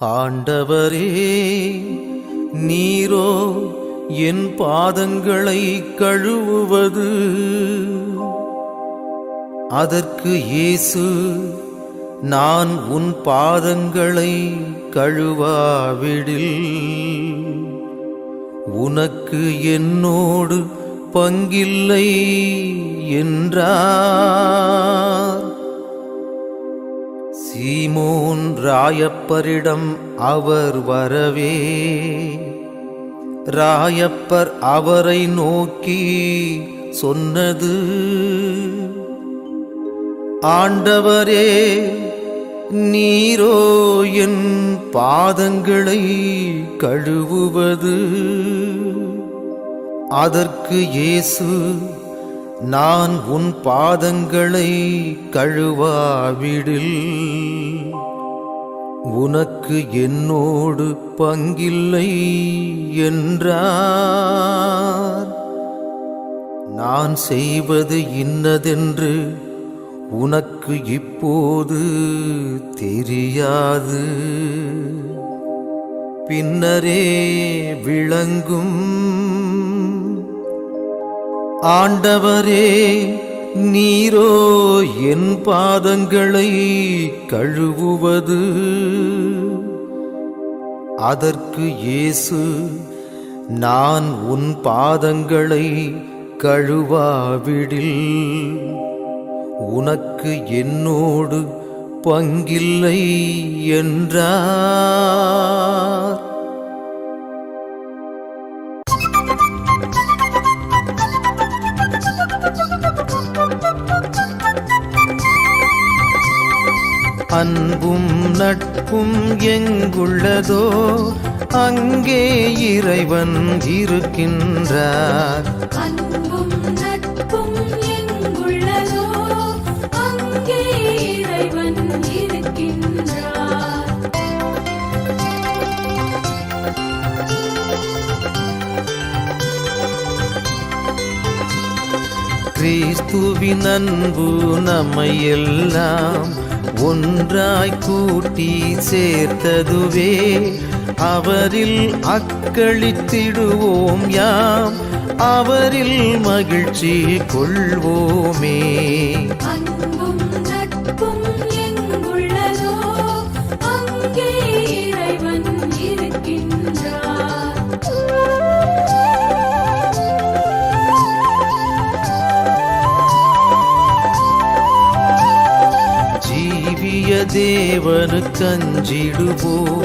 ஆண்டவரே, நீரோ என் பாதங்களை கழுவுவது. அதற்கு இயேசு, நான் உன் பாதங்களை கழுவாவிடில் உனக்கு என்னோடு பங்கில்லை என்றார். சீமோன் ராயப்பரிடம் அவர் வரவே, ராயப்பர் அவரை நோக்கி சொன்னது, ஆண்டவரே, நீரோ என் பாதங்களை கழுவுவது. அதற்கு இயேசு, நான் உன் பாதங்களை கழுவாவிடில் உனக்கு என்னோடு பங்கில்லை என்றார். நான் செய்வது இன்னதென்று உனக்கு இப்போது தெரியாது, பின்னரே விளங்கும். ஆண்டவரே, நீரோ என் பாதங்களை கழுவுவது. அதற்கு இயேசு, நான் உன் பாதங்களை கழுவாவிடில் உனக்கு என்னோடு பங்கில்லை என்றார். அன்பும் நட்பும் எங்குள்ளதோ அங்கே இறைவன் இருக்கின்றார். அன்பும் நட்பும் எங்குள்ளதோ அங்கே இறைவன் இருக்கின்றார். கிறிஸ்துவின் அன்பு நம்மை எல்லாம் ஒன்றாய் கூட்டி சேர்த்ததுவே, அவரில் அக்களித்திடுவோம் யாம், அவரில் மகிழ்ச்சி கொள்வோமே. அன்பும் நட்பும் எங்குள்ளதோ அங்கே இறைவன் இருக்கின்றார். ஜீவிய தேவனுக்கு அஞ்சிடுவோம்,